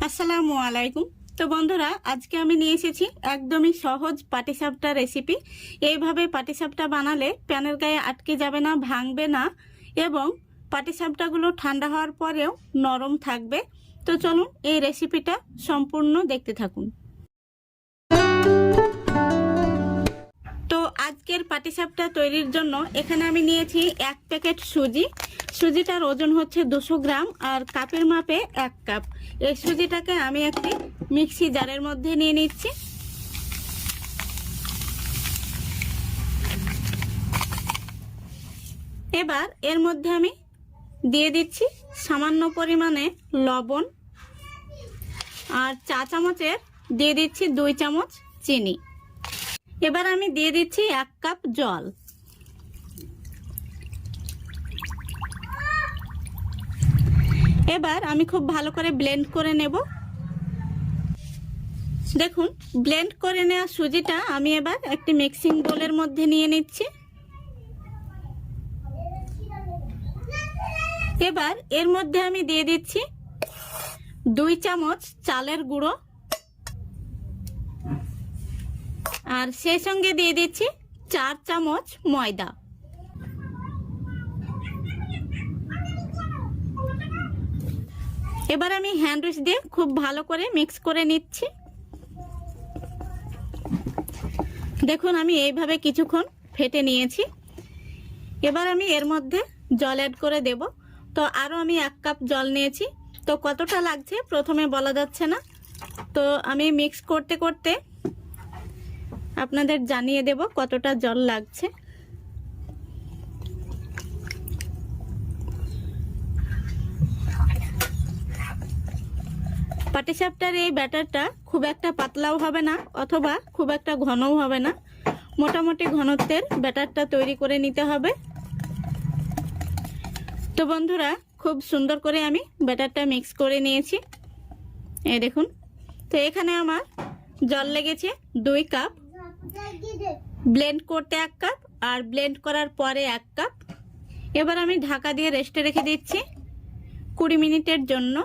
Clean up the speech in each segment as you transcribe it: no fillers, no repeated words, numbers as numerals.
আসসালামু আলাইকুম। তো বন্ধুরা, আজকে আমি নিয়ে এসেছি একদমই সহজ পাটিসাপটা রেসিপি। এইভাবে পাটিসাপটা বানালে প্যানের গায়ে আটকে যাবে না, ভাঙবে না এবং পাটিসাপটাগুলো ঠান্ডা হওয়ার পরেও নরম থাকবে। তো চলুন এই রেসিপিটা সম্পূর্ণ দেখতে থাকুন। তো আজকের পাটিসাপটা তৈরির জন্য এখানে আমি নিয়েছি 1 প্যাকেট সুজি। সুজিটার ওজন হচ্ছে 200 গ্রাম আর কাপের মাপে 1 কাপ। এই সুজিটাকে আমি একটি মিক্সি জারের মধ্যে নিয়ে নিচ্ছি। এবার এর মধ্যে আমি দিয়ে দিচ্ছি সামান্য পরিমাণে লবণ আর চা চামচের দিয়ে দিচ্ছি 2 চামচ চিনি। এবার আমি দিয়ে দিচ্ছি 1 কাপ জল। এবার আমি খুব ভালো করে ব্লেন্ড করে নেব। দেখুন, ব্লেন্ড করে নেওয়া সুজিটা আমি এবার একটি মিক্সিং বোলের মধ্যে নিয়ে নিচ্ছি। এবার এর মধ্যে আমি দিয়ে দিচ্ছি 2 চামচ চালের গুঁড়ো আর সেই সঙ্গে দিয়ে দিচ্ছি 4 চামচ ময়দা। এবার আমি হ্যান্ড উইচ দিয়ে খুব ভালো করে মিক্স করে নিচ্ছি। দেখুন, আমি এইভাবে কিছুক্ষণ ফেটে নিয়েছি। এবার আমি এর মধ্যে জল অ্যাড করে দেব। তো আরও আমি 1 কাপ জল নিয়েছি। তো কতটা লাগছে প্রথমে বলা যাচ্ছে না, তো আমি মিক্স করতে করতে আপনাদের জানিয়ে দেব কতটা জল লাগছে। পাটিসাপটার এই ব্যাটারটা খুব একটা পাতলাও হবে না অথবা খুব একটা ঘনও হবে না, মোটামুটি ঘনত্বের ব্যাটারটা তৈরি করে নিতে হবে। তো বন্ধুরা, খুব সুন্দর করে আমি ব্যাটারটা মিক্স করে নিয়েছি। এই দেখুন, তো এখানে আমার জল লেগেছে 2 কাপ, ব্লেন্ড করতে 1 কাপ আর ব্লেন্ড করার পরে 1 কাপ। এবার আমি ঢাকা দিয়ে রেস্টে রেখে দিচ্ছি 20 মিনিটের জন্য।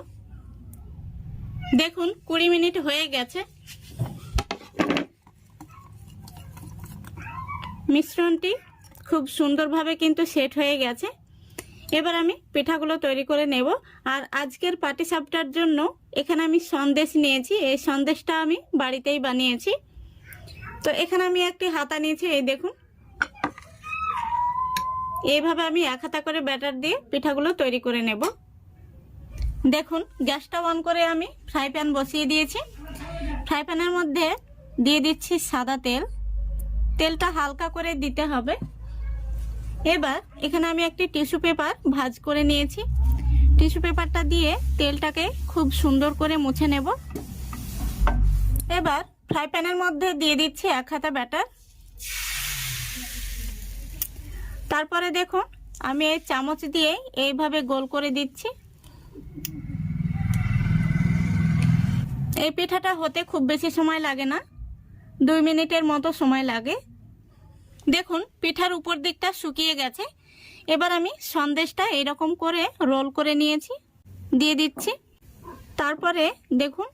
দেখুন, 20 মিনিট হয়ে গেছে। মিশ্রণটি খুব সুন্দরভাবে কিন্তু সেট হয়ে গেছে। এবার আমি পিঠাগুলো তৈরি করে নেব। আর আজকের পাটিসাপটার জন্য এখানে আমি সন্দেশ নিয়েছি। এই সন্দেশটা আমি বাড়িতেই বানিয়েছি। তো এখানে আমি একটি হাতা নিয়েছি। এই দেখুন, এইভাবে আমি 1 হাতা করে ব্যাটার দিয়ে পিঠাগুলো তৈরি করে নেব। দেখুন, গ্যাসটা অন করে আমি ফ্রাই প্যান বসিয়ে দিয়েছি। ফ্রাই প্যানের মধ্যে দিয়ে দিচ্ছি সাদা তেল। তেলটা হালকা করে দিতে হবে। এবার এখানে আমি একটি টিস্যু পেপার ভাঁজ করে নিয়েছি। টিস্যু পেপারটা দিয়ে তেলটাকে খুব সুন্দর করে মুছে নেব। এবার ফ্রাই প্যানের মধ্যে দিয়ে দিচ্ছি 1 হাতা ব্যাটার। তারপরে দেখুন, আমি এই চামচ দিয়ে এইভাবে গোল করে দিচ্ছি। এই পিঠাটা হতে খুব বেশি সময় লাগে না, 2 মিনিটের মতো সময় লাগে। দেখুন, পিঠার উপর দিকটা শুকিয়ে গেছে। এবার আমি সন্দেশটা এরকম করে রোল করে নিয়েছি, দিয়ে দিচ্ছি। তারপরে দেখুন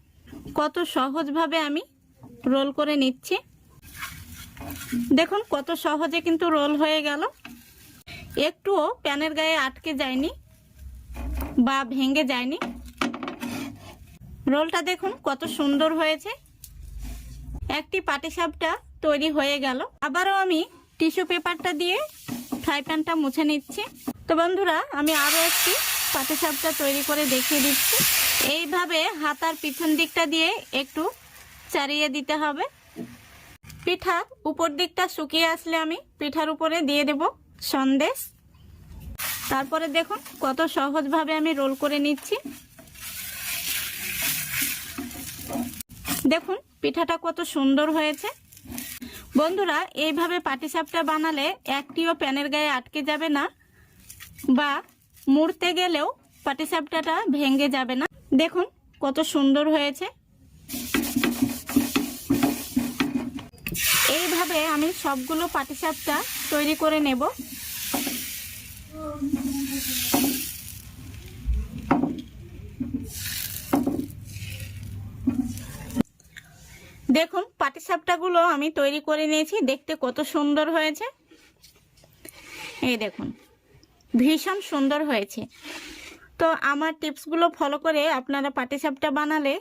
কত সহজভাবে আমি রোল করে নিচ্ছি। দেখুন কত সহজে কিন্তু রোল হয়ে গেল, একটুও প্যানের গায়ে আটকে যায়নি বা ভেঙে যায়নি। রোলটা দেখুন কত সুন্দর হয়েছে। একটি পাটিসাপটা তৈরি হয়ে গেল। আবারও আমি টিস্যু পেপারটা দিয়ে ফ্রাই প্যানটা মুছে নিচ্ছি। তো বন্ধুরা, আমি আরও একটি পাটিসাপটা তৈরি করে দেখিয়ে দিচ্ছি। এইভাবে হাতার পিছন দিকটা দিয়ে একটু চাড়িয়ে দিতে হবে। পিঠার উপর দিকটা শুকিয়ে আসলে আমি পিঠার উপরে দিয়ে দেব সন্দেশ। তারপরে দেখুন কত সহজভাবে আমি রোল করে নিচ্ছি। দেখুন পিঠাটা কত সুন্দর হয়েছে। বন্ধুরা, এইভাবে পাটিসাপটা বানালে একটিও প্যানের গায়ে আটকে যাবে না বা মুড়তে গেলেও পাটিসাপটাটা ভেঙে যাবে না। দেখুন কত সুন্দর হয়েছে। এইভাবে আমি সবগুলো পাটিসাপটা তৈরি করে নেব। দেখুন পাটিসাপটাগুলো আমি তৈরি করে নিয়েছি, দেখতে কত সুন্দর হয়েছে। এই দেখুন ভীষণ সুন্দর হয়েছে। তো আমার টিপসগুলো ফলো করে আপনারা পাটিসাপটা বানালে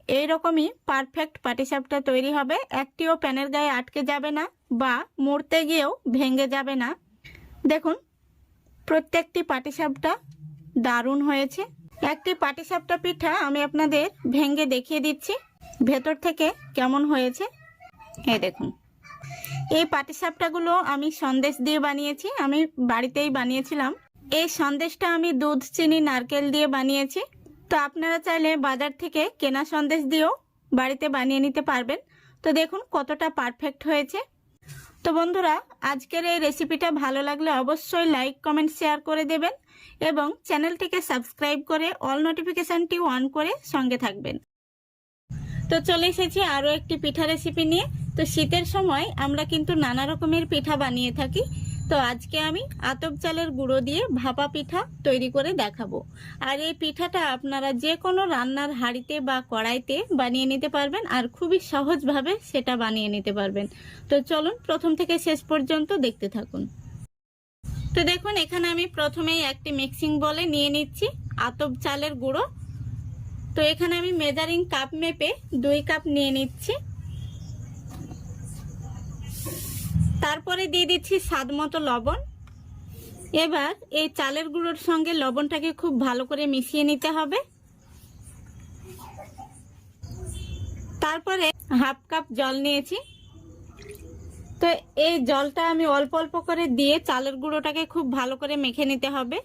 এইরকমই পারফেক্ট পাটিসাপটা তৈরি হবে। একটিও প্যানের গায়ে আটকে যাবে না বা মুড়তে গিয়েও ভেঙে যাবে না। দেখুন প্রত্যেকটি পাটিসাপটা দারুণ হয়েছে। একটি পাটিসাপটা পিঠা আমি আপনাদের ভেঙে দেখিয়ে দিচ্ছি ভেতর থেকে কেমন হয়েছে। এই দেখুন এই পাটিসাপটাগুলো আমি সন্দেশ দিয়ে বানিয়েছি, আমি বাড়িতেই বানিয়েছিলাম। এই সন্দেশটা আমি দুধ, চিনি, নারকেল দিয়ে বানিয়েছি। তো আপনারা চাইলে বাজার থেকে কেনা সন্দেশ দিয়েও বাড়িতে বানিয়ে নিতে পারবেন। তো দেখুন কতটা পারফেক্ট হয়েছে। তো বন্ধুরা আজকের এই রেসিপিটা ভালো লাগলে অবশ্যই লাইক, কমেন্ট, শেয়ার করে দেবেন এবং চ্যানেলটিকে সাবস্ক্রাইব করে অল নোটিফিকেশনটি অন করে সঙ্গে থাকবেন। তো চলে এসেছি আরও একটি পিঠা রেসিপি নিয়ে। তো শীতের সময় আমরা কিন্তু নানা রকমের পিঠা বানিয়ে থাকি। তো আজকে আমি আতপ চালের গুঁড়ো দিয়ে ভাপা পিঠা তৈরি করে দেখাবো। আর এই পিঠাটা আপনারা যে কোনো রান্নার হাঁড়িতে বা কড়াইতে বানিয়ে নিতে পারবেন আর খুবই সহজভাবে সেটা বানিয়ে নিতে পারবেন। তো চলুন প্রথম থেকে শেষ পর্যন্ত দেখতে থাকুন। তো দেখুন এখানে আমি প্রথমেই একটি মিক্সিং বলে নিয়ে নিচ্ছি আতপ চালের গুঁড়ো। তো এখানে আমি মেজারিং কাপ মেপে 2 কাপ নিয়ে নিচ্ছি। তারপরে দিয়ে দিচ্ছি স্বাদ মতো লবণ। এবার এই চালের গুঁড়োর সঙ্গে লবণটাকে খুব ভালো করে মিশিয়ে নিতে হবে। তারপরে হাফ কাপ জল নিয়েছি। তো এই জলটা আমি অল্প অল্প করে দিয়ে চালের গুঁড়োটাকে খুব ভালো করে মেখে নিতে হবে।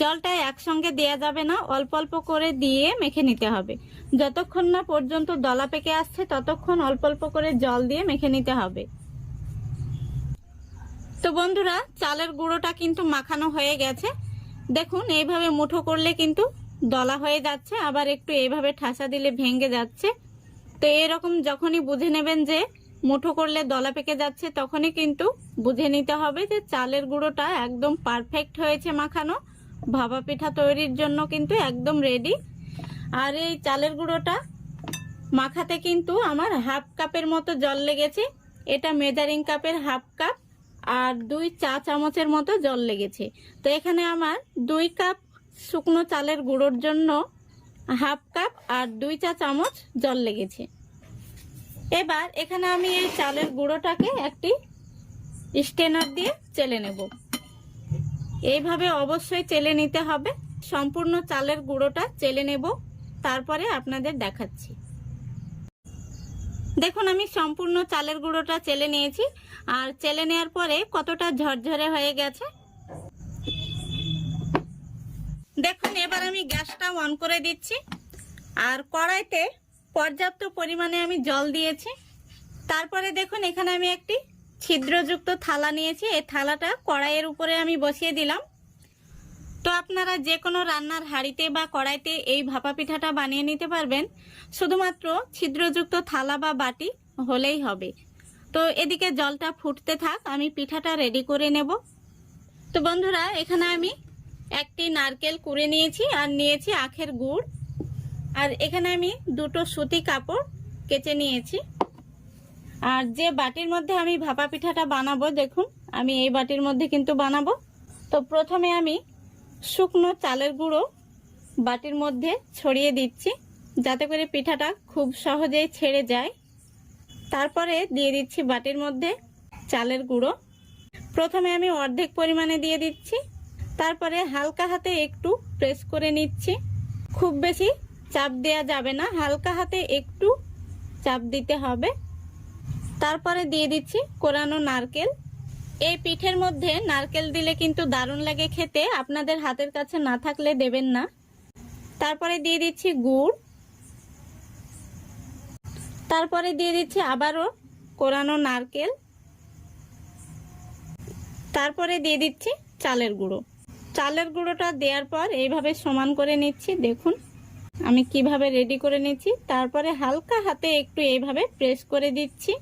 জলটা একসঙ্গে দেয়া যাবে না, অল্প অল্প করে দিয়ে মেখে নিতে হবে। যতক্ষণ না পর্যন্ত দলা পেকে আসছে ততক্ষণ অল্প অল্প করে জল দিয়ে মেখে নিতে হবে। তো বন্ধুরা চালের গুঁড়োটা কিন্তু মাখানো হয়ে গেছে। দেখুন এইভাবে মুঠো করলে কিন্তু দলা হয়ে যাচ্ছে, আবার একটু এইভাবে ঠাসা দিলে ভেঙে যাচ্ছে। তো এরকম যখনই বুঝে নেবেন যে মুঠো করলে দলা পেকে যাচ্ছে তখনই কিন্তু বুঝে নিতে হবে যে চালের গুঁড়োটা একদম পারফেক্ট হয়েছে মাখানো, ভাপা পিঠা তৈরির জন্য কিন্তু একদম রেডি। আর এই চালের গুঁড়োটা মাখাতে কিন্তু আমার হাফ কাপের মতো জল লেগেছে। এটা মেজারিং কাপের হাফ কাপ আর 2 চা চামচের মতো জল লেগেছে। তো এখানে আমার 2 কাপ শুকনো চালের গুঁড়োর জন্য হাফ কাপ আর 2 চা চামচ জল লেগেছে। এবার এখানে আমি এই চালের গুঁড়োটাকে একটি স্ট্রেনার দিয়ে চেলে নেব। এইভাবে অবশ্যই চেলে নিতে হবে। সম্পূর্ণ চালের গুঁড়োটা চেলে নেব, তারপরে আপনাদের দেখাচ্ছি। দেখুন আমি সম্পূর্ণ চালের গুঁড়োটা চেলে নিয়েছি। আর চেলে নেওয়ার পরে কতটা ঝরঝরে হয়ে গেছে দেখুন। এবার আমি গ্যাসটা অন করে দিচ্ছি আর কড়াইতে পর্যাপ্ত পরিমাণে আমি জল দিয়েছি। তারপরে দেখুন এখানে আমি একটি ছিদ্রযুক্ত থালা নিয়েছি। এই থালাটা কড়াইয়ের উপরে আমি বসিয়ে দিলাম। তো আপনারা যে কোনো রান্নার হাঁড়িতে বা কড়াইতে এই ভাপা পিঠাটা বানিয়ে নিতে পারবেন, শুধুমাত্র ছিদ্রযুক্ত থালা বা বাটি হলেই হবে। তো এদিকে জলটা ফুটতে থাক, আমি পিঠাটা রেডি করে নেব। তো বন্ধুরা এখানে আমি একটি নারকেল কুড়ে নিয়েছি আর নিয়েছি আখের গুড়। আর এখানে আমি 2টো সুতি কাপড় কেচে নিয়েছি। আর যে বাটির মধ্যে আমি ভাপা পিঠাটা বানাবো, দেখুন আমি এই বাটির মধ্যে কিন্তু বানাবো। তো প্রথমে আমি শুকনো চালের গুঁড়ো বাটির মধ্যে ছড়িয়ে দিচ্ছি যাতে করে পিঠাটা খুব সহজেই ছেড়ে যায়। তারপরে দিয়ে দিচ্ছি বাটির মধ্যে চালের গুঁড়ো। প্রথমে আমি অর্ধেক পরিমাণে দিয়ে দিচ্ছি, তারপরে হালকা হাতে একটু প্রেস করে নিচ্ছি। খুব বেশি চাপ দেওয়া যাবে না, হালকা হাতে একটু চাপ দিতে হবে। তারপরে দিয়ে দিচ্ছি কোরানো নারকেল। এই পিঠের মধ্যে নারকেল দিলে কিন্তু দারুণ লাগে খেতে, আপনাদের হাতের কাছে না থাকলে দেবেন না। তারপরে দিয়ে দিচ্ছি গুড়। তারপরে দিয়ে দিচ্ছি আবারও কোরানো নারকেল। তারপরে দিয়ে দিচ্ছি চালের গুঁড়ো। চালের গুঁড়োটা দেওয়ার পর এইভাবে সমান করে নিচ্ছি। দেখুন আমি কিভাবে রেডি করে নিচ্ছি। তারপরে হালকা হাতে একটু এইভাবে প্রেস করে দিচ্ছি।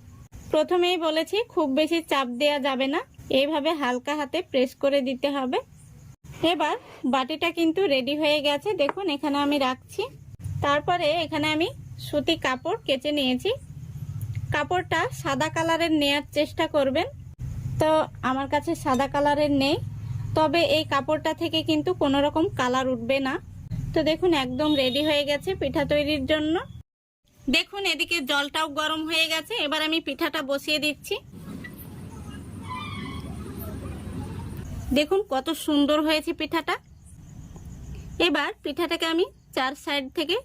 প্রথমেই বলেছি খুব বেশি চাপ দেওয়া যাবে না, এইভাবে হালকা হাতে প্রেস করে দিতে হবে। এবার বাটিটা কিন্তু রেডি হয়ে গেছে, দেখুন এখানে আমি রাখছি। তারপরে এখানে আমি সুতি কাপড় কেচে নিয়েছি, কাপড়টা সাদা কালারের নেয়ার চেষ্টা করবেন। তো আমার কাছে সাদা কালারের নেই, তবে এই কাপড়টা থেকে কিন্তু কোনো রকম কালার উঠবে না। তো দেখুন একদম রেডি হয়ে গেছে পিঠা তৈরির জন্য। দেখুন এদিকে জলটাও গরম হয়ে গেছে, এবার আমি পিঠাটা বসিয়ে দিচ্ছি। দেখুন কত সুন্দর হয়েছে পিঠাটা। এবার পিঠাটাকে আমি 4 সাইড থেকে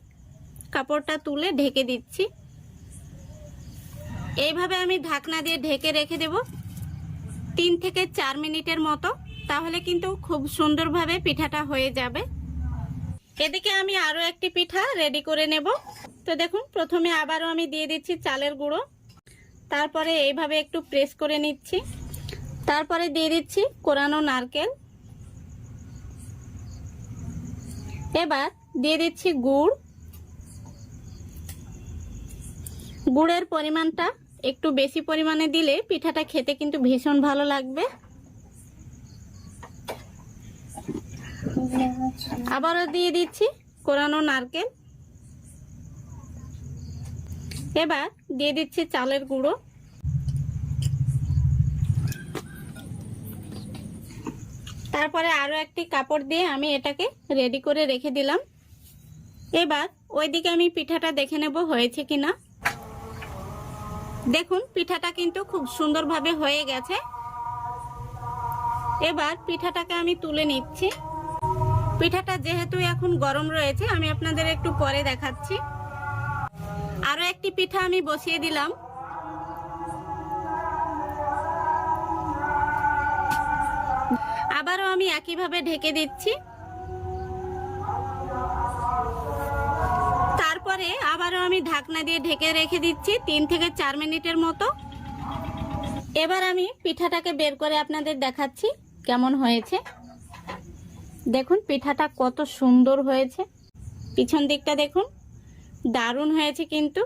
কাপড়টা তুলে ঢেকে দিচ্ছি। এইভাবে আমি ঢাকনা দিয়ে ঢেকে রেখে দেব 3 থেকে 4 মিনিটের মতো, তাহলে কিন্তু খুব সুন্দরভাবে পিঠাটা হয়ে যাবে। এদিকে আমি আরো একটি পিঠা রেডি করে নেব। তো দেখুন প্রথমে আবারও আমি দিয়ে দিচ্ছি চালের গুঁড়ো, তারপরে এইভাবে একটু প্রেস করে নিচ্ছি, তারপরে দিয়ে দিচ্ছি কোরানো নারকেল, এবার দিয়ে দিচ্ছি গুড়। গুড়ের পরিমাণটা একটু বেশি পরিমাণে দিলে পিঠাটা খেতে কিন্তু ভীষণ ভালো লাগবে। আবারও দিয়ে দিচ্ছি কোরানো নারকেল, এবার দিয়ে দিচ্ছি চালের গুঁড়ো, তারপরে আরো একটি কাপড় দিয়ে আমি এটাকে রেডি করে রেখে দিলাম। এবার ওইদিকে আমি পিঠাটা দেখে নেব হয়েছে কিনা। দেখুন পিঠাটা কিন্তু খুব সুন্দরভাবে হয়ে গেছে। এবার পিঠাটাকে আমি তুলে নিচ্ছি। পিঠাটা যেহেতু এখন গরম রয়েছে, আমি আপনাদের একটু পরে দেখাচ্ছি। আরো একটি পিঠা আমি বসিয়ে দিলাম। আবারও আমি একইভাবে ঢেকে দিচ্ছি। তারপরে আবারও আমি ঢাকনা দিয়ে ঢেকে রেখে দিচ্ছি 3 থেকে 4 মিনিটের মতো। এবার আমি পিঠাটাকে বের করে আপনাদের দেখাচ্ছি কেমন হয়েছে। দেখুন পিঠাটা কত সুন্দর হয়েছে, পিছন দিকটা দেখুন দারুণ হয়েছে কিন্তু।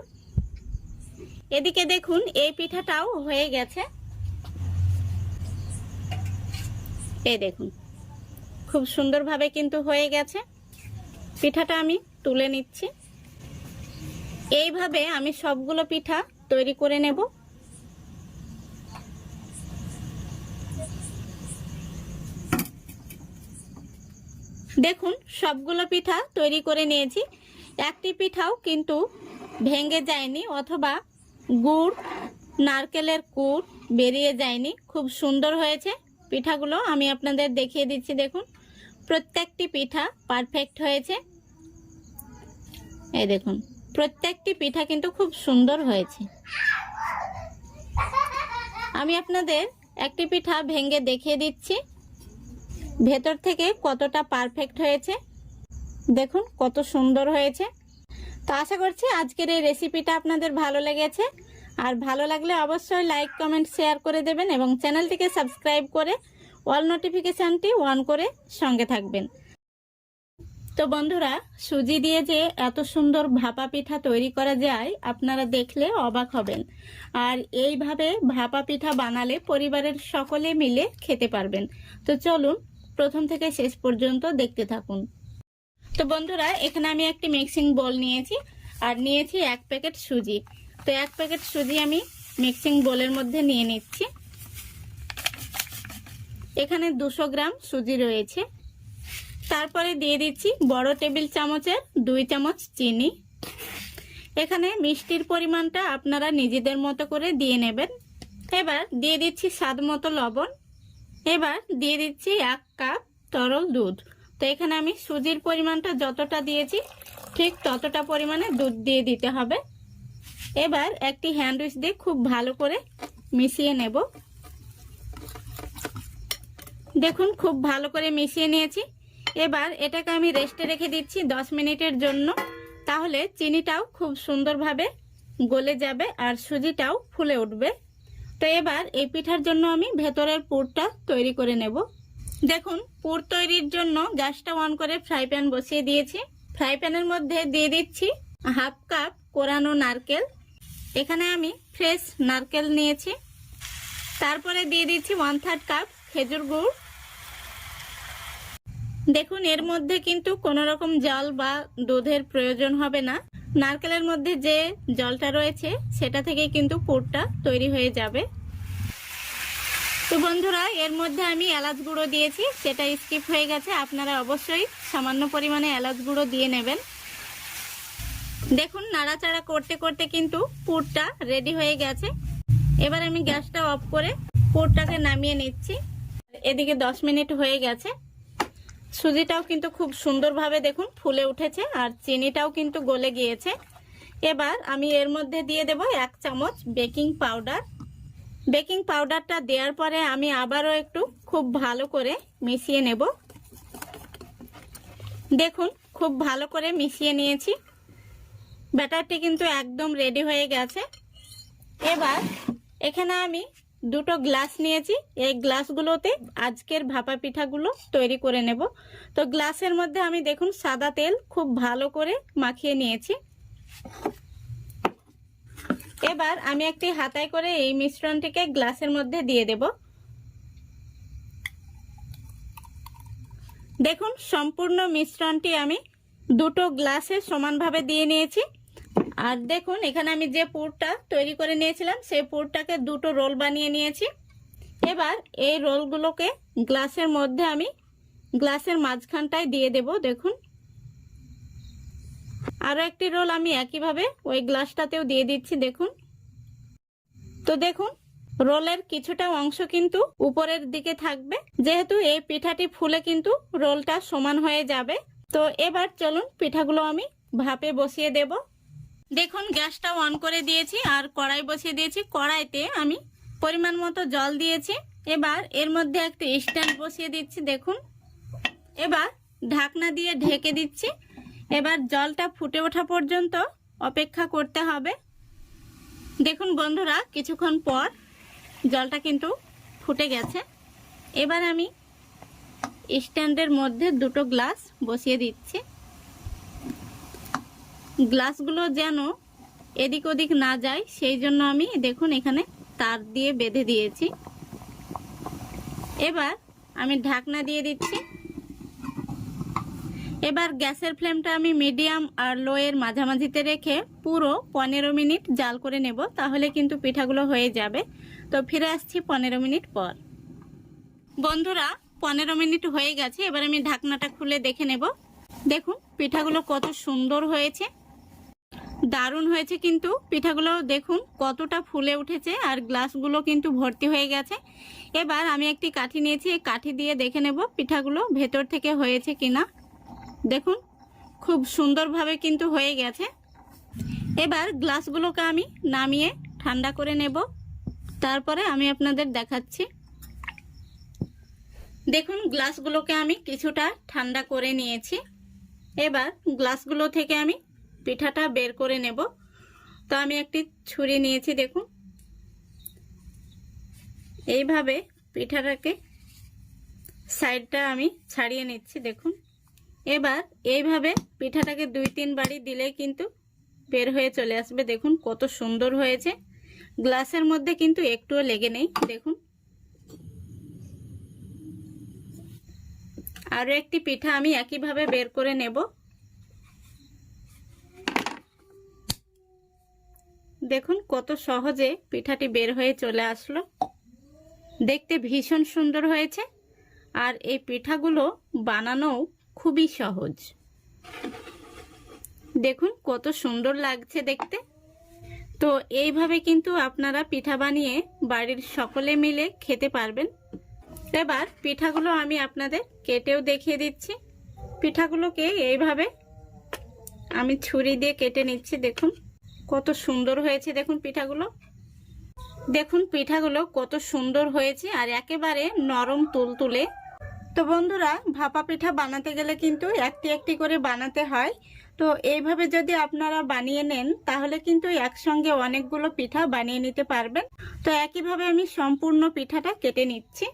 এদিকে দেখুন এই পিঠাটাও হয়ে গেছে। এই দেখুন খুব সুন্দরভাবে কিন্তু হয়ে গেছে। পিঠাটা আমি তুলে নিচ্ছি। এইভাবে আমি সবগুলো পিঠা তৈরি করে নেব। দেখুন সবগুলো পিঠা তৈরি করে নিয়েছি, একটি পিঠাও কিন্তু ভেঙে যায়নি অথবা গুড় নারকেলের কুড় বেরিয়ে যায়নি। খুব সুন্দর হয়েছে পিঠাগুলো, আমি আপনাদের দেখিয়ে দিচ্ছি। দেখুন প্রত্যেকটি পিঠা পারফেক্ট হয়েছে। এই দেখুন প্রত্যেকটি পিঠা কিন্তু খুব সুন্দর হয়েছে। আমি আপনাদের একটি পিঠা ভেঙে দেখিয়ে দিচ্ছি ভেতর থেকে কতটা পারফেক্ট হয়েছে। দেখুন কত সুন্দর হয়েছে। তো আশা করছি আজকের এই রেসিপিটা আপনাদের ভালো লেগেছে, আর ভালো লাগলে অবশ্যই লাইক কমেন্ট শেয়ার করে দেবেন এবং চ্যানেলটিকে সাবস্ক্রাইব করে অল নোটিফিকেশনটি অন করে সঙ্গে থাকবেন। তো বন্ধুরা সুজি দিয়ে যে এত সুন্দর ভাপা পিঠা তৈরি করা যায় আপনারা দেখলে অবাক হবেন, আর এইভাবে ভাপা পিঠা বানালে পরিবারের সকলে মিলে খেতে পারবেন। তো চলুন প্রথম থেকে শেষ পর্যন্ত দেখতে থাকুন। তো বন্ধুরা এখানে আমি একটি মিক্সিং বোল নিয়েছি আর নিয়েছি 1 প্যাকেট সুজি। তো 1 প্যাকেট সুজি আমি মিক্সিং বোলের মধ্যে নিয়ে নিচ্ছি। এখানে 200 গ্রাম সুজি রয়েছে। তারপরে দিয়ে দিচ্ছি বড় টেবিল চামচের 2 চামচ চিনি। এখানে মিষ্টির পরিমাণটা আপনারা নিজেদের মতো করে দিয়ে নেবেন। এবার দিয়ে দিচ্ছি স্বাদ মতো লবণ। এবার দিয়ে দিচ্ছি 1 কাপ তরল দুধ। তো এখানে আমি সুজির পরিমাণটা যতটা দিয়েছি ঠিক ততটা পরিমাণে দুধ দিয়ে দিতে হবে। এবার একটি হ্যান্ড উইচ দিয়ে খুব ভালো করে মিশিয়ে নেব। দেখুন খুব ভালো করে মিশিয়ে নিয়েছি। এবার এটাকে আমি রেস্টে রেখে দিচ্ছি 10 মিনিটের জন্য, তাহলে চিনিটাও খুব সুন্দরভাবে গলে যাবে আর সুজিটাও ফুলে উঠবে। তো এবার এই পিঠার জন্য আমি ভেতরের পুরটা তৈরি করে নেব। দেখুন পুর তৈরির জন্য গ্যাসটা অন করে ফ্রাই প্যান বসিয়ে দিয়েছি। ফ্রাই প্যানের মধ্যে দিয়ে দিচ্ছি 1/2 কাপ কোরানো নারকেল। এখানে আমি ফ্রেশ নারকেল নিয়েছি। তারপরে দিয়ে দিচ্ছি 1/3 কাপ খেজুর গুড়। দেখুন এর মধ্যে কিন্তু কোনো রকম জল বা দুধের প্রয়োজন হবে না, নারকেলের মধ্যে যে জলটা রয়েছে সেটা থেকে কিন্তু পুরটা তৈরি হয়ে যাবে। তো বন্ধুরা, এর মধ্যে আমি এলাচ গুঁড়ো দিয়েছি, সেটা স্কিপ হয়ে গেছে। আপনারা অবশ্যই সামান্য পরিমাণে এলাচ গুঁড়ো দিয়ে নেবেন। দেখুন নাড়াচাড়া করতে করতে কিন্তু পুরটা রেডি হয়ে গেছে। এবার আমি গ্যাসটা অফ করে পুরটাকে নামিয়ে নিচ্ছি। এদিকে 10 মিনিট হয়ে গেছে। সুজিটাও কিন্তু খুব সুন্দরভাবে দেখুন ফুলে উঠেছে আর চিনিটাও কিন্তু গলে গিয়েছে। এবার আমি এর মধ্যে দিয়ে দেব 1 চামচ বেকিং পাউডার। বেকিং পাউডারটা দেওয়ার পরে আমি আবারও একটু খুব ভালো করে মিশিয়ে নেব। দেখুন খুব ভালো করে মিশিয়ে নিয়েছি। ব্যাটারটি কিন্তু একদম রেডি হয়ে গেছে। এবার এখানে আমি 2টো গ্লাস নিয়েছি। এই গ্লাসগুলোতে আজকের ভাপা পিঠাগুলো তৈরি করে নেব। তো গ্লাসের মধ্যে আমি দেখুন সাদা তেল খুব ভালো করে মাখিয়ে নিয়েছি। এবার আমি একটি হাতায় করে এই মিশ্রণটিকে গ্লাসের মধ্যে দিয়ে দেব। দেখুন সম্পূর্ণ মিশ্রণটি আমি 2টো গ্লাসে সমানভাবে দিয়ে নিয়েছি। আর দেখুন এখানে আমি যে পুরটা তৈরি করে নিয়েছিলাম সেই পুরটাকে 2টো রোল বানিয়ে নিয়েছি। এবার এই রোলগুলোকে গ্লাসের মধ্যে আমি গ্লাসের মাঝখানটায় দিয়ে দেব। দেখুন আরো একটি রোল আমি একইভাবে ওই গ্লাসটাতেও দিয়ে দিচ্ছি। দেখুন তো দেখুন রোলের কিছুটা অংশ কিন্তু উপরের দিকে থাকবে, যেহেতু এই পিঠাটি ফুলে কিন্তু রোলটা সমান হয়ে যাবে। তো এবার চলুন পিঠাগুলো আমি ভাপে বসিয়ে দেব। দেখুন গ্যাসটা অন করে দিয়েছি আর কড়াই বসিয়ে দিয়েছি। কড়াইতে আমি পরিমাণ মতো জল দিয়েছি। এবার এর মধ্যে একটি স্ট্যান্ড বসিয়ে দিচ্ছি। দেখুন এবার ঢাকনা দিয়ে ঢেকে দিচ্ছি। এবার জলটা ফুটে ওঠা পর্যন্ত অপেক্ষা করতে হবে। দেখুন বন্ধুরা, কিছুক্ষণ পর জলটা কিন্তু ফুটে গেছে। এবার আমি স্ট্যান্ডের মধ্যে 2টো গ্লাস বসিয়ে দিচ্ছি। গ্লাসগুলো যেন এদিক ওদিক না যায় সেই জন্য আমি দেখুন এখানে তার দিয়ে বেঁধে দিয়েছি। এবার আমি ঢাকনা দিয়ে দিচ্ছি। এবার গ্যাসের ফ্লেমটা আমি মিডিয়াম আর লো এর মাঝামাঝিতে রেখে পুরো 15 মিনিট জাল করে নেব, তাহলে কিন্তু পিঠাগুলো হয়ে যাবে। তো ফিরে আসছি 15 মিনিট পর। বন্ধুরা 15 মিনিট হয়ে গেছে। এবার আমি ঢাকনাটা খুলে দেখে নেব। দেখুন পিঠাগুলো কত সুন্দর হয়েছে, দারুণ হয়েছে কিন্তু পিঠাগুলো। দেখুন কতটা ফুলে উঠেছে আর গ্লাসগুলো কিন্তু ভর্তি হয়ে গেছে। এবার আমি একটি কাঠি নিয়েছি, এই কাঠি দিয়ে দেখে নেব পিঠাগুলো ভেতর থেকে হয়েছে কিনা। দেখুন খুব সুন্দরভাবে কিন্তু হয়ে গেছে। এবার গ্লাসগুলোকে আমি নামিয়ে ঠান্ডা করে নেব, তারপরে আমি আপনাদের দেখাচ্ছি। দেখুন গ্লাসগুলোকে আমি কিছুটা ঠান্ডা করে নিয়েছি। এবার গ্লাসগুলো থেকে আমি পিঠাটা বের করে নেব। তো আমি একটি ছুরি নিয়েছি। দেখুন এইভাবে পিঠাটাকে সাইডটা আমি ছাড়িয়ে নিচ্ছি। দেখুন এবার এইভাবে পিঠাটাকে 2-3 বাড়ি দিলেই কিন্তু বের হয়ে চলে আসবে। দেখুন কত সুন্দর হয়েছে, গ্লাসের মধ্যে কিন্তু একটুও লেগে নেই। দেখুন আরো একটি পিঠা আমি একইভাবে বের করে নেব। দেখুন কত সহজে পিঠাটি বের হয়ে চলে আসলো, দেখতে ভীষণ সুন্দর হয়েছে। আর এই পিঠাগুলো বানানোও খুবই সহজ। দেখুন কত সুন্দর লাগছে দেখতে। তো এইভাবে কিন্তু আপনারা পিঠা বানিয়ে বাড়ির সকলে মিলে খেতে পারবেন। এবার পিঠাগুলো আমি আপনাদের কেটেও দেখিয়ে দিচ্ছি। পিঠাগুলোকে এইভাবে আমি ছুরি দিয়ে কেটে নিচ্ছি। দেখুন কত সুন্দর হয়েছে। দেখুন পিঠাগুলো, দেখুন পিঠাগুলো কত সুন্দর হয়েছে আর একেবারে নরম তুলতুলে। তো বন্ধুরা ভাপা পিঠা বানাতে গেলে কিন্তু একটি একটি করে বানাতে হয়। তো এইভাবে যদি আপনারা বানিয়ে নেন তাহলে কিন্তু একসঙ্গে অনেকগুলো পিঠা বানিয়ে নিতে পারবেন। তো একইভাবে আমি সম্পূর্ণ পিঠাটা কেটে নিচ্ছি।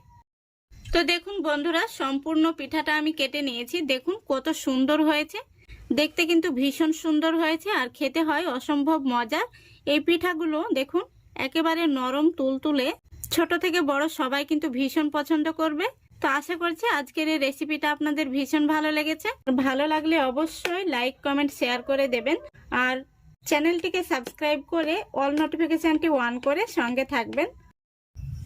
তো দেখুন বন্ধুরা সম্পূর্ণ পিঠাটা আমি কেটে নিয়েছি। দেখুন কত সুন্দর হয়েছে, দেখতে কিন্তু ভীষণ সুন্দর হয়েছে আর খেতে হয় অসম্ভব মজা। এই পিঠাগুলো দেখুন একেবারে নরম তুলতুলে, ছোট থেকে বড় সবাই কিন্তু ভীষণ পছন্দ করবে। তো আশা করছি আজকের এই রেসিপিটা আপনাদের ভীষণ ভালো লেগেছে। ভালো লাগলে অবশ্যই লাইক কমেন্ট শেয়ার করে দেবেন আর চ্যানেলটিকে সাবস্ক্রাইব করে অল নোটিফিকেশনটি অন করে সঙ্গে থাকবেন।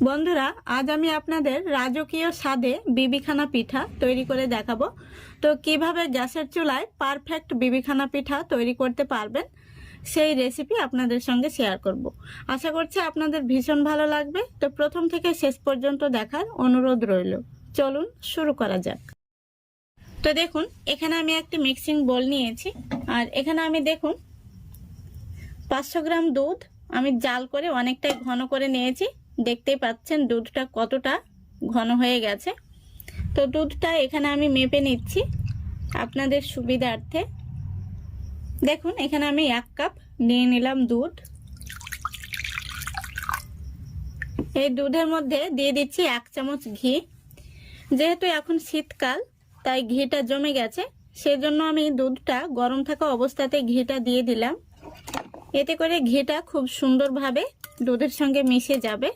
বন্ধুরা, আজ আমি আপনাদের রাজকীয় স্বাদে বিবিখানা পিঠা তৈরি করে দেখাবো। তো কিভাবে গ্যাসের চুলায় পারফেক্ট বিবিখানা পিঠা তৈরি করতে পারবেন সেই রেসিপি আপনাদের সঙ্গে শেয়ার করব। আশা করছি আপনাদের ভীষণ ভালো লাগবে। তো প্রথম থেকে শেষ পর্যন্ত দেখার অনুরোধ রইল। চলুন শুরু করা যাক। তো দেখুন, এখানে আমি একটি মিক্সিং বোল নিয়েছি আর এখানে আমি দেখুন 500 গ্রাম দুধ আমি জাল করে অনেকটাই ঘন করে নিয়েছি। দেখতেই পাচ্ছেন দুধটা কতটা ঘন হয়ে গেছে। তো দুধটা এখানে আমি মেপে নিচ্ছি আপনাদের সুবিধার্থে। দেখুন, এখানে আমি 1 কাপ নিয়ে নিলাম দুধ। এই দুধের মধ্যে দিয়ে দিচ্ছি 1 চামচ ঘি। যেহেতু এখন শীতকাল তাই ঘিটা জমে গেছে, সেজন্য আমি দুধটা গরম থাকা অবস্থাতে ঘিটা দিয়ে দিলাম। এতে করে ঘিটা খুব সুন্দরভাবে দুধের সঙ্গে মিশে যাবে।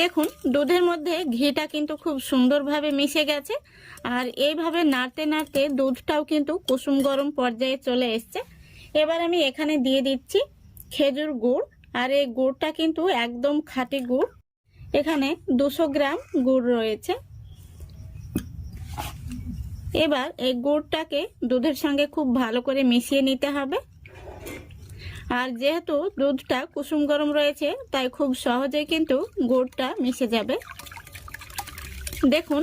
দেখুন, দুধের মধ্যে ঘিটা কিন্তু খুব সুন্দরভাবে মিশে গেছে আর এইভাবে নাড়তে নাড়তে দুধটাও কিন্তু কুসুম গরম পর্যায়ে চলে এসছে। এবার আমি এখানে দিয়ে দিচ্ছি খেজুর গুড় আর এই গুড়টা কিন্তু একদম খাঁটি গুড়। এখানে 200 গ্রাম গুড় রয়েছে। এবার এই গুড়টাকে দুধের সঙ্গে খুব ভালো করে মিশিয়ে নিতে হবে। আর যেহেতু দুধটা কুসুম গরম রয়েছে তাই খুব সহজেই কিন্তু গুড়টা মিশে যাবে। দেখুন,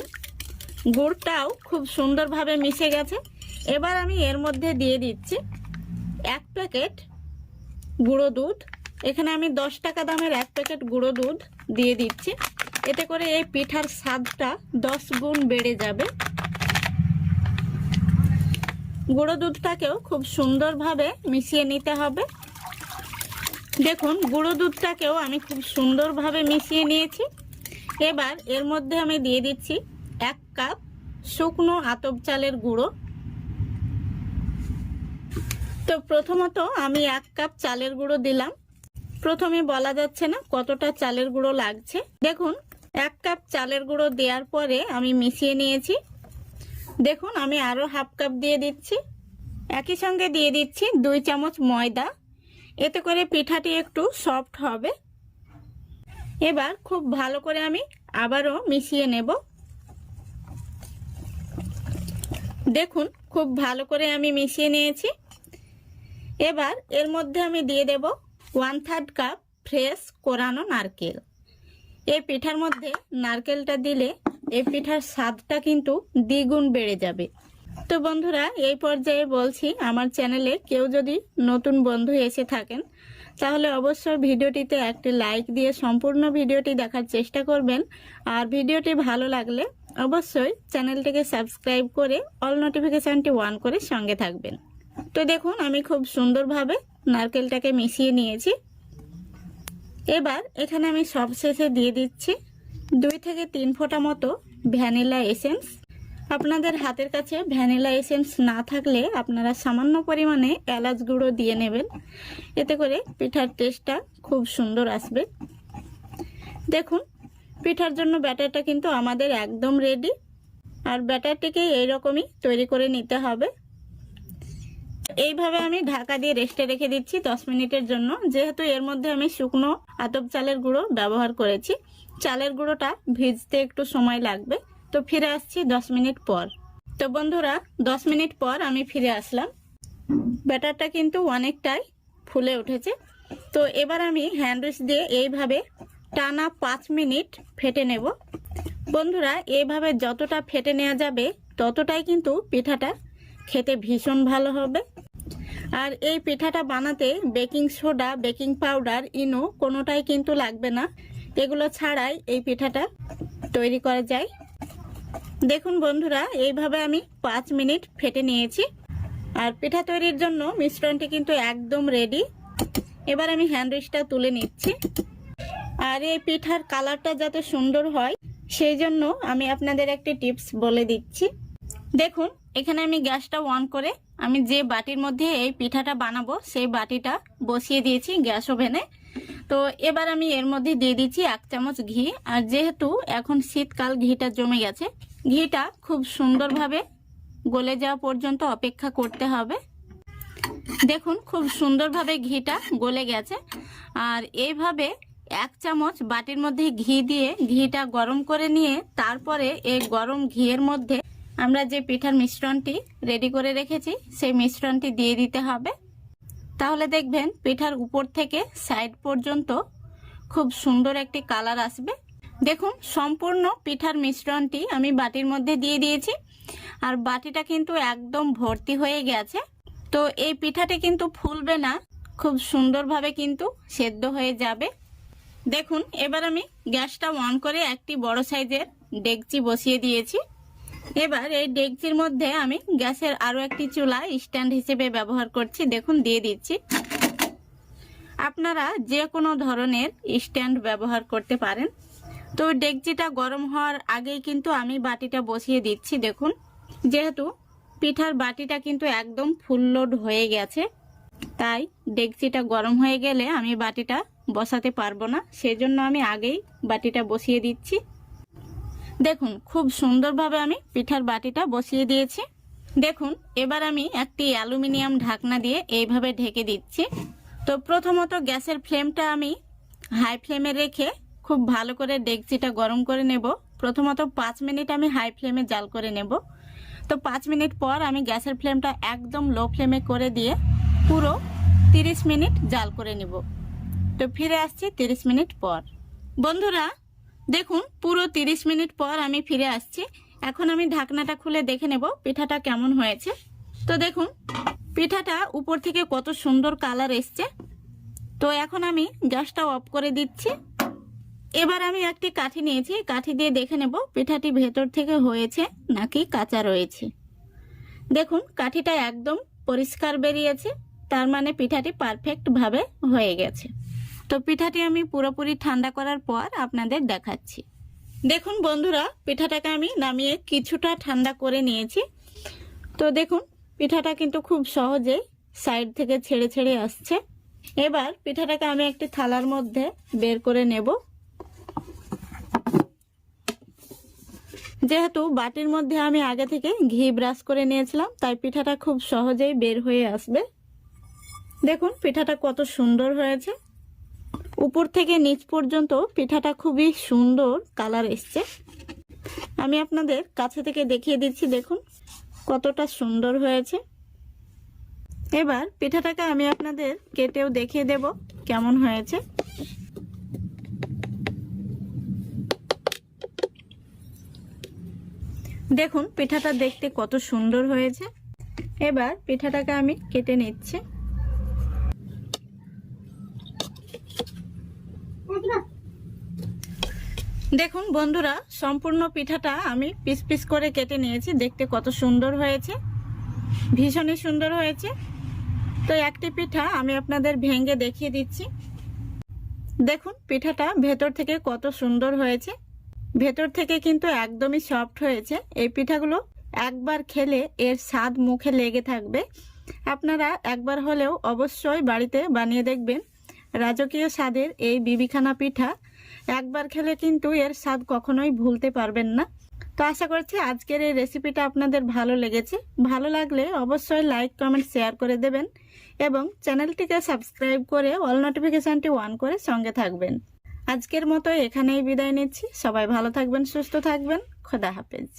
গুড়টাও খুব সুন্দরভাবে মিশে গেছে। এবার আমি এর মধ্যে দিয়ে দিচ্ছি 1 প্যাকেট গুঁড়ো দুধ। এখানে আমি 10 টাকা দামের 1 প্যাকেট গুঁড়ো দুধ দিয়ে দিচ্ছি। এতে করে এই পিঠার স্বাদটা 10 গুণ বেড়ে যাবে। গুঁড়ো দুধটাকেও খুব সুন্দরভাবে মিশিয়ে নিতে হবে। দেখুন, গুঁড়ো দুধটাকেও আমি খুব সুন্দরভাবে মিশিয়ে নিয়েছি। এবার এর মধ্যে আমি দিয়ে দিচ্ছি 1 কাপ শুকনো আতপ চালের গুঁড়ো। তো প্রথমত আমি 1 কাপ চালের গুঁড়ো দিলাম। প্রথমে বলা যাচ্ছে না কতটা চালের গুঁড়ো লাগছে। দেখুন, 1 কাপ চালের গুঁড়ো দেওয়ার পরে আমি মিশিয়ে নিয়েছি। দেখুন, আমি আরো হাফ কাপ দিয়ে দিচ্ছি। একই সঙ্গে দিয়ে দিচ্ছি 2 চামচ ময়দা। এতে করে পিঠাটি একটু সফট হবে। এবার খুব ভালো করে আমি আবারও মিশিয়ে নেব। দেখুন, খুব ভালো করে আমি মিশিয়ে নিয়েছি। এবার এর মধ্যে আমি দিয়ে দেব 1/3 কাপ ফ্রেশ কোরানো নারকেল। এই পিঠার মধ্যে নারকেলটা দিলে এই পিঠার স্বাদটা কিন্তু দ্বিগুণ বেড়ে যাবে। তো বন্ধুরা, এই পর্যায়ে বলছি, আমার চ্যানেলে কেউ যদি নতুন বন্ধু এসে থাকেন তাহলে অবশ্যই ভিডিওটিতে একটি লাইক দিয়ে সম্পূর্ণ ভিডিওটি দেখার চেষ্টা করবেন। আর ভিডিওটি ভালো লাগলে অবশ্যই চ্যানেলটিকে সাবস্ক্রাইব করে অল নোটিফিকেশনটি অন করে সঙ্গে থাকবেন। তো দেখুন, আমি খুব সুন্দরভাবে নারকেলটাকে মিশিয়ে নিয়েছি। এবার এখানে আমি সবশেষে দিয়ে দিচ্ছি 2 থেকে 3 ফোঁটা মতো ভ্যানিলা এসেন্স। আপনাদের হাতের কাছে ভ্যানিলা এসেন্স না থাকলে আপনারা সামান্য পরিমাণে এলাচ গুঁড়ো দিয়ে নেবেন। এতে করে পিঠার টেস্টটা খুব সুন্দর আসবে। দেখুন, পিঠার জন্য ব্যাটারটা কিন্তু আমাদের একদম রেডি। আর ব্যাটারটিকে এইরকমই তৈরি করে নিতে হবে। এইভাবে আমি ঢাকা দিয়ে রেস্টে রেখে দিচ্ছি 10 মিনিটের জন্য। যেহেতু এর মধ্যে আমি শুকনো আতপ চালের গুঁড়ো ব্যবহার করেছি, চালের গুঁড়োটা ভিজতে একটু সময় লাগবে। তো ফিরে আসছি 10 মিনিট পর। তো বন্ধুরা, 10 মিনিট পর আমি ফিরে আসলাম। ব্যাটারটা কিন্তু অনেকটাই ফুলে উঠেছে। তো এবার আমি হ্যান্ড উইচ দিয়ে এইভাবে টানা 5 মিনিট ফেটে নেব। বন্ধুরা, এইভাবে যতটা ফেটে নেওয়া যাবে ততটাই কিন্তু পিঠাটা খেতে ভীষণ ভালো হবে। আর এই পিঠাটা বানাতে বেকিং সোডা, বেকিং পাউডার, ইনো কোনোটাই কিন্তু লাগবে না। এগুলো ছাড়াই এই পিঠাটা তৈরি করা যায়। দেখুন বন্ধুরা, এইভাবে আমি 5 মিনিট ফেটে নিয়েছি। আর পিঠা তৈরির জন্য মিশ্রণটি কিন্তু একদম রেডি। এবার আমি হ্যান্ড উইচটা তুলে নিচ্ছি। আর এই পিঠার কালারটা যাতে সুন্দর হয় সেই জন্য আমি আপনাদের একটি টিপস বলে দিচ্ছি। দেখুন, এখানে আমি গ্যাসটা অন করে আমি যে বাটির মধ্যে এই পিঠাটা বানাবো সেই বাটিটা বসিয়ে দিয়েছি গ্যাস ওভেনে। তো এবার আমি এর মধ্যে দিয়ে দিচ্ছি 1 চামচ ঘি। আর যেহেতু এখন শীতকাল, ঘিটা জমে গেছে, ঘিটা খুব সুন্দরভাবে গলে যাওয়া পর্যন্ত অপেক্ষা করতে হবে। দেখুন খুব সুন্দরভাবে ঘিটা গলে গেছে। আর এইভাবে 1 চামচ বাটির মধ্যে ঘি দিয়ে ঘিটা গরম করে নিয়ে তারপরে এই গরম ঘিয়ের মধ্যে আমরা যে পিঠার মিশ্রণটি রেডি করে রেখেছি সেই মিশ্রণটি দিয়ে দিতে হবে। তাহলে দেখবেন পিঠার উপর থেকে সাইড পর্যন্ত খুব সুন্দর একটি কালার আসবে। দেখুন সম্পূর্ণ পিঠার মিশ্রণটি আমি বাটির মধ্যে দিয়ে দিয়েছি। আর বাটিটা কিন্তু একদম ভর্তি হয়ে গেছে। তো এই পিঠাটি কিন্তু ফুলবে না, খুব সুন্দরভাবে কিন্তু সেদ্ধ হয়ে যাবে। দেখুন এবার আমি গ্যাসটা অন করে একটি বড় সাইজের ডেকচি বসিয়ে দিয়েছি। এবার এই ডেকচির মধ্যে আমি গ্যাসের আরো একটি চুলা স্ট্যান্ড হিসেবে ব্যবহার করছি। দেখুন দিয়ে দিচ্ছি। আপনারা যে কোনো ধরনের স্ট্যান্ড ব্যবহার করতে পারেন। তো ডেকচিটা গরম হওয়ার আগেই কিন্তু আমি বাটিটা বসিয়ে দিচ্ছি। দেখুন যেহেতু পিঠার বাটিটা কিন্তু একদম ফুল লোড হয়ে গেছে, তাই ডেকচিটা গরম হয়ে গেলে আমি বাটিটা বসাতে পারবো না, সেজন্য আমি আগেই বাটিটা বসিয়ে দিচ্ছি। দেখুন খুব সুন্দরভাবে আমি পিঠার বাটিটা বসিয়ে দিয়েছি। দেখুন এবার আমি একটি অ্যালুমিনিয়াম ঢাকনা দিয়ে এইভাবে ঢেকে দিচ্ছি। তো প্রথমত গ্যাসের ফ্লেমটা আমি হাই ফ্লেমে রেখে খুব ভালো করে ডেকচিটা গরম করে নেব। প্রথমত 5 মিনিট আমি হাই ফ্লেমে জাল করে নেব। তো 5 মিনিট পর আমি গ্যাসের ফ্লেমটা একদম লো ফ্লেমে করে দিয়ে পুরো 30 মিনিট জাল করে নেব। তো ফিরে আসছি 30 মিনিট পর। বন্ধুরা দেখুন পুরো 30 মিনিট পর আমি ফিরে আসছি। এখন আমি ঢাকনাটা খুলে দেখে নেব পিঠাটা কেমন হয়েছে। তো দেখুন পিঠাটা উপর থেকে কত সুন্দর কালার এসছে। তো এখন আমি গ্যাসটা অফ করে দিচ্ছি। এবার আমি একটি কাঠি নিয়েছি, কাঠি দিয়ে দেখে নেব পিঠাটি ভেতর থেকে হয়েছে নাকি কাঁচা রয়েছে। দেখুন কাঠিটা একদম পরিষ্কার বেরিয়েছে, তার মানে পিঠাটি পারফেক্ট ভাবে হয়ে গেছে। তো পিঠাটি আমি পুরোপুরি ঠান্ডা করার পর আপনাদের দেখাচ্ছি। দেখুন বন্ধুরা পিঠাটাকে আমি নামিয়ে কিছুটা ঠান্ডা করে নিয়েছি। তো দেখুন পিঠাটা কিন্তু খুব সহজেই সাইড থেকে ছেড়ে ছেড়ে আসছে। এবার পিঠাটাকে আমি একটি থালার মধ্যে বের করে নেব। যেহেতু বাটির মধ্যে আমি আগে থেকে ঘি ব্রাশ করে নিয়েছিলাম, তাই পিঠাটা খুব সহজেই বের হয়ে আসবে। দেখুন পিঠাটা কত সুন্দর হয়েছে। উপর থেকে নিচ পর্যন্ত পিঠাটা খুবই সুন্দর কালার এসছে। আমি আপনাদের কাছে থেকে দেখিয়ে দিচ্ছি, দেখুন কতটা সুন্দর হয়েছে। এবার পিঠাটাকে আমি আপনাদের কেটেও দেখিয়ে দেব কেমন হয়েছে। দেখুন পিঠাটা দেখতে কত সুন্দর হয়েছে। এবার পিঠাটাকে আমি কেটে নিচ্ছি। দেখুন বন্ধুরা সম্পূর্ণ পিঠাটা আমি পিস পিস করে কেটে নিয়েছি। দেখতে কত সুন্দর হয়েছে, ভীষণই সুন্দর হয়েছে। তো একটি পিঠা আমি আপনাদের ভেঙে দেখিয়ে দিচ্ছি। দেখুন পিঠাটা ভেতর থেকে কত সুন্দর হয়েছে। ভেতর থেকে কিন্তু একদমই সফট হয়েছে। এই পিঠাগুলো একবার খেলে এর স্বাদ মুখে লেগে থাকবে। আপনারা একবার হলেও অবশ্যই বাড়িতে বানিয়ে দেখবেন। রাজকীয় স্বাদের এই বিবিখানা পিঠা একবার খেলে কিন্তু এর স্বাদ কখনোই ভুলতে পারবেন না। তো আশা করছি আজকের এই রেসিপিটা আপনাদের ভালো লেগেছে। ভালো লাগলে অবশ্যই লাইক কমেন্ট শেয়ার করে দেবেন এবং চ্যানেলটিকে সাবস্ক্রাইব করে অল নোটিফিকেশনটি অন করে সঙ্গে থাকবেন। আজকের মতো এখানেই বিদায় নিচ্ছি। সবাই ভালো থাকবেন, সুস্থ থাকবেন। খোদা হাফেজ।